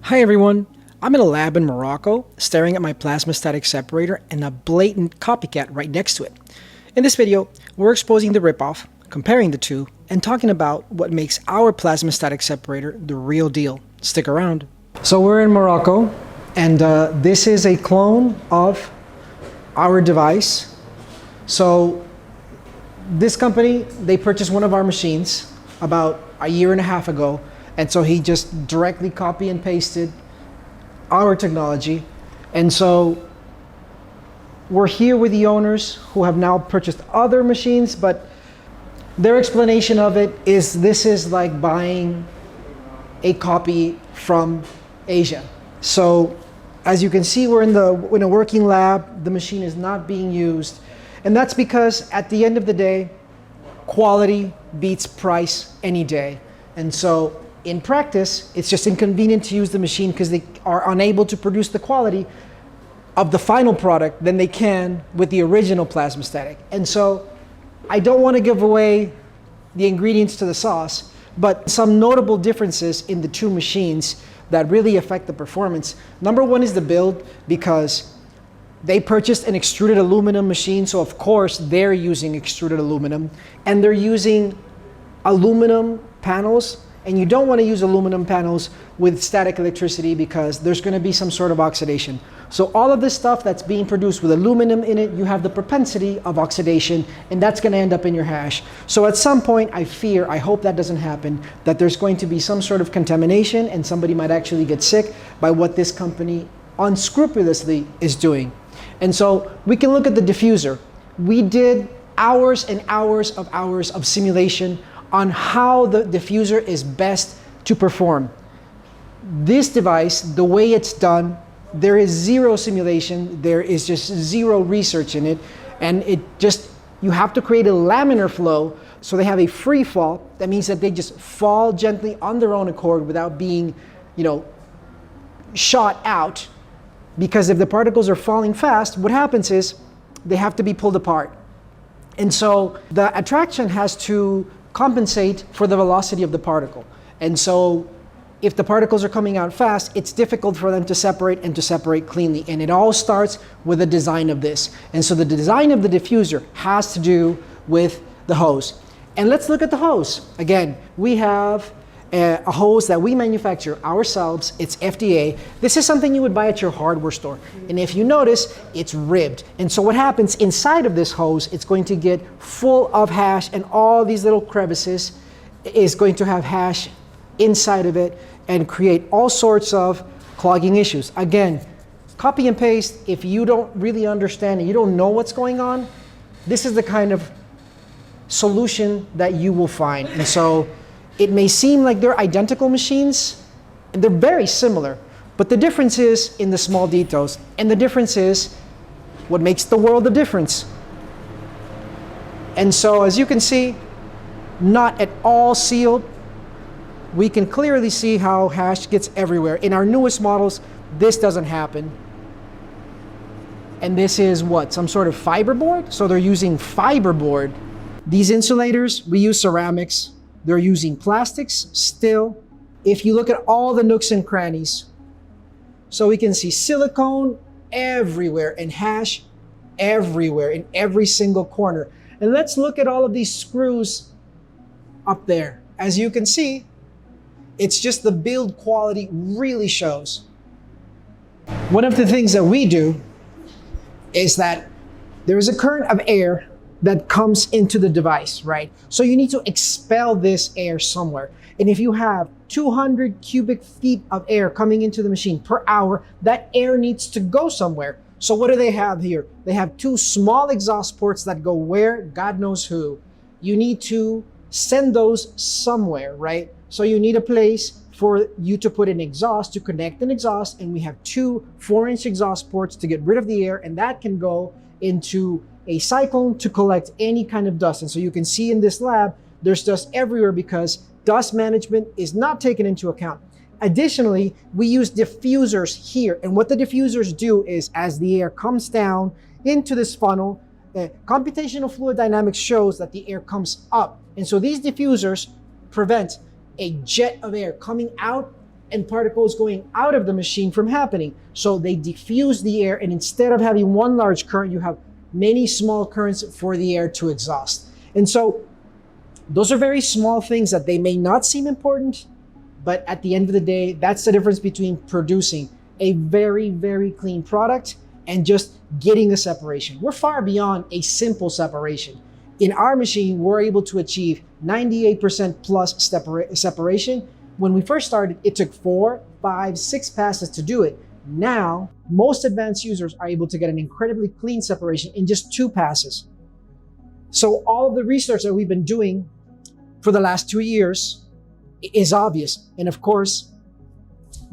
Hi everyone, I'm in a lab in Morocco staring at my plasma static separator and a blatant copycat right next to it. In this video, we're exposing the ripoff, comparing the two, and talking about what makes our plasma static separator the real deal. Stick around. So we're in Morocco, and this is a clone of our device. So this company, they purchased one of our machines about a year and a half ago, and so he just directly copy and pasted our technology. And so we're here with the owners who have now purchased other machines, but their explanation of it is this is like buying a copy from Asia. So as you can see, we're in a working lab. The machine is not being used. And that's because at the end of the day, quality beats price any day. And so in practice, it's just inconvenient to use the machine because they are unable to produce the quality of the final product than they can with the original plasma static. And so I don't want to give away the ingredients to the sauce, but some notable differences in the two machines that really affect the performance. Number one is the build, because they purchased an extruded aluminum machine, so of course they're using extruded aluminum, and they're using aluminum panels. And you don't want to use aluminum panels with static electricity because there's going to be some sort of oxidation. So all of this stuff that's being produced with aluminum in it, you have the propensity of oxidation, and that's going to end up in your hash. So at some point, I hope that doesn't happen, that there's going to be some sort of contamination and somebody might actually get sick by what this company unscrupulously is doing. And so we can look at the diffuser. We did hours and hours of simulation on how the diffuser is best to perform. This device, the way it's done, there is zero simulation, there is just zero research in it, and you have to create a laminar flow, so they have a free fall. That means that they just fall gently on their own accord without being, shot out, because if the particles are falling fast, what happens is they have to be pulled apart. And so the attraction has to compensate for the velocity of the particle. And so if the particles are coming out fast, it's difficult for them to separate and to separate cleanly. And it all starts with the design of this. And so the design of the diffuser has to do with the hose. And let's look at the hose. Again, we have a hose that we manufacture ourselves. It's FDA. This is something you would buy at your hardware store. And if you notice, it's ribbed. And so what happens inside of this hose, it's going to get full of hash, and all these little crevices is going to have hash inside of it and create all sorts of clogging issues. Again, copy and paste. If you don't really understand and you don't know what's going on, this is the kind of solution that you will find. And so it may seem like they're identical machines, and they're very similar, but the difference is in the small details, and the difference is what makes the world a difference. And so as you can see, not at all sealed. We can clearly see how hash gets everywhere. In our newest models, this doesn't happen. And this is what? Some sort of fiberboard? So they're using fiberboard. These insulators, we use ceramics. They're using plastics still. If you look at all the nooks and crannies, so we can see silicone everywhere and hash everywhere in every single corner. And let's look at all of these screws up there. As you can see, it's just the build quality really shows. One of the things that we do is that there is a current of air that comes into the device, right? So you need to expel this air somewhere. And if you have 200 cubic feet of air coming into the machine per hour, that air needs to go somewhere. So what do they have here? They have two small exhaust ports that go where? God knows who. You need to send those somewhere, right? So you need a place for you to put an exhaust, to connect an exhaust, and we have two 4-inch exhaust ports to get rid of the air, and that can go into a cyclone to collect any kind of dust. And so you can see in this lab, there's dust everywhere because dust management is not taken into account. Additionally, we use diffusers here. And what the diffusers do is as the air comes down into this funnel, computational fluid dynamics shows that the air comes up. And so these diffusers prevent a jet of air coming out and particles going out of the machine from happening. So they diffuse the air, and instead of having one large current, you have many small currents for the air to exhaust. And so those are very small things that they may not seem important, but at the end of the day, that's the difference between producing a very, very clean product and just getting a separation. We're far beyond a simple separation. In our machine, we're able to achieve 98% plus separation. When we first started, it took 4, 5, 6 passes to do it. Now, most advanced users are able to get an incredibly clean separation in just 2 passes. So all of the research that we've been doing for the last 2 years is obvious. And of course,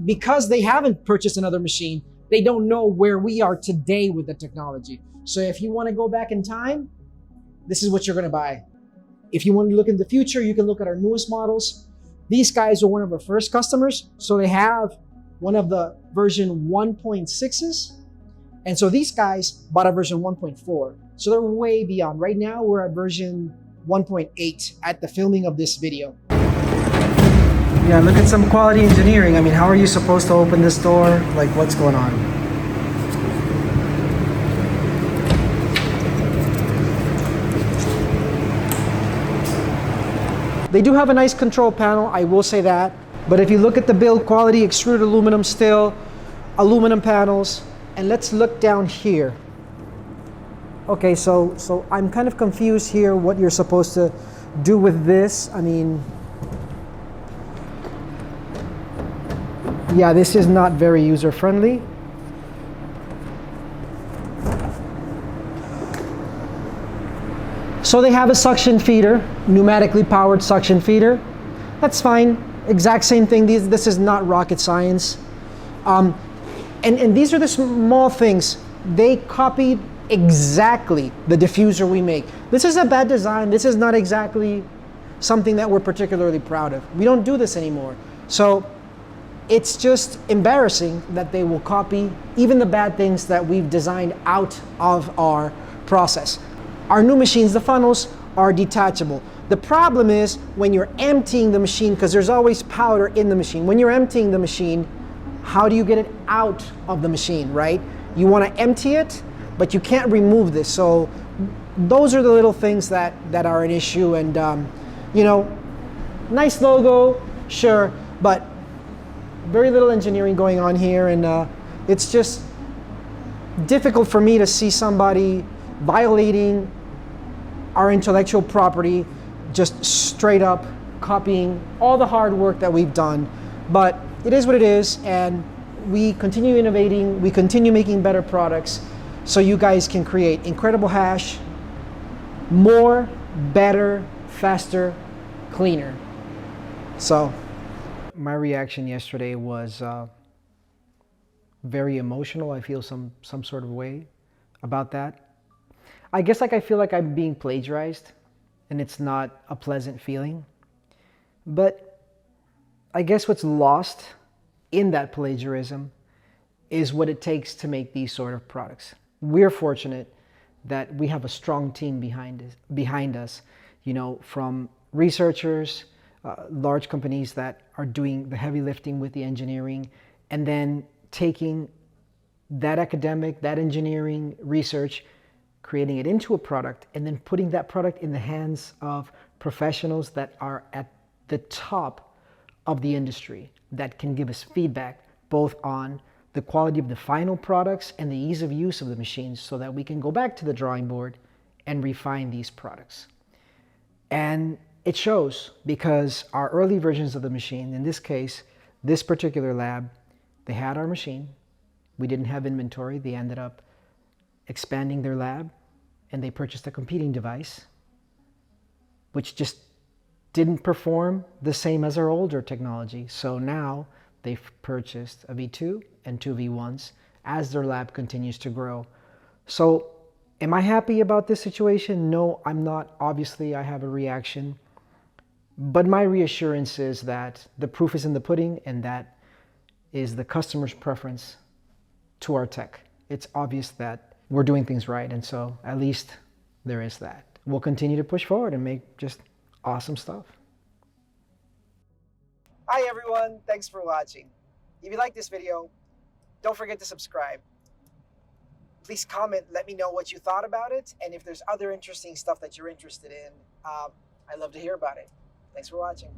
because they haven't purchased another machine, they don't know where we are today with the technology. So if you want to go back in time, this is what you're going to buy. If you want to look in the future, you can look at our newest models. These guys are one of our first customers. So they have one of the version 1.6s. And so these guys bought a version 1.4. So they're way beyond. Right now, we're at version 1.8 at the filming of this video. Yeah, look at some quality engineering. I mean, how are you supposed to open this door? Like, what's going on? They do have a nice control panel, I will say that. But if you look at the build quality, extruded aluminum still, aluminum panels, and let's look down here. Okay, so I'm kind of confused here what you're supposed to do with this. I mean, yeah, this is not very user-friendly. So they have a suction feeder, pneumatically powered suction feeder. That's fine. Exact same thing. This is not rocket science. And these are the small things. They copied exactly the diffuser we make. This is a bad design. This is not exactly something that we're particularly proud of. We don't do this anymore. So it's just embarrassing that they will copy even the bad things that we've designed out of our process. Our new machines, the funnels, are detachable. The problem is when you're emptying the machine, because there's always powder in the machine. When you're emptying the machine, how do you get it out of the machine, right? You want to empty it, but you can't remove this. So those are the little things that are an issue. And, you know, nice logo, sure, but very little engineering going on here. And it's just difficult for me to see somebody violating our intellectual property, just straight up copying all the hard work that we've done. But it is what it is, and we continue innovating, we continue making better products so you guys can create incredible hash, more, better, faster, cleaner. So my reaction yesterday was very emotional. I feel some sort of way about that. I guess I feel like I'm being plagiarized, and it's not a pleasant feeling. But I guess what's lost in that plagiarism is what it takes to make these sort of products. We're fortunate that we have a strong team behind us, you know, from researchers, large companies that are doing the heavy lifting with the engineering, and then taking that academic, that engineering research, creating it into a product, and then putting that product in the hands of professionals that are at the top of the industry, that can give us feedback both on the quality of the final products and the ease of use of the machines, so that we can go back to the drawing board and refine these products. And it shows, because our early versions of the machine, in this case, this particular lab, they had our machine. We didn't have inventory. They ended up expanding their lab, and they purchased a competing device which just didn't perform the same as our older technology. So now they've purchased a V2 and 2 V1s as their lab continues to grow. So am I happy about this situation? No, I'm not. Obviously, I have a reaction. But my reassurance is that the proof is in the pudding, and that is the customer's preference to our tech. It's obvious that we're doing things right, and so at least there is that. We'll continue to push forward and make just awesome stuff. Hi everyone, thanks for watching. If you like this video, don't forget to subscribe. Please comment, let me know what you thought about it, and if there's other interesting stuff that you're interested in, I'd love to hear about it. Thanks for watching.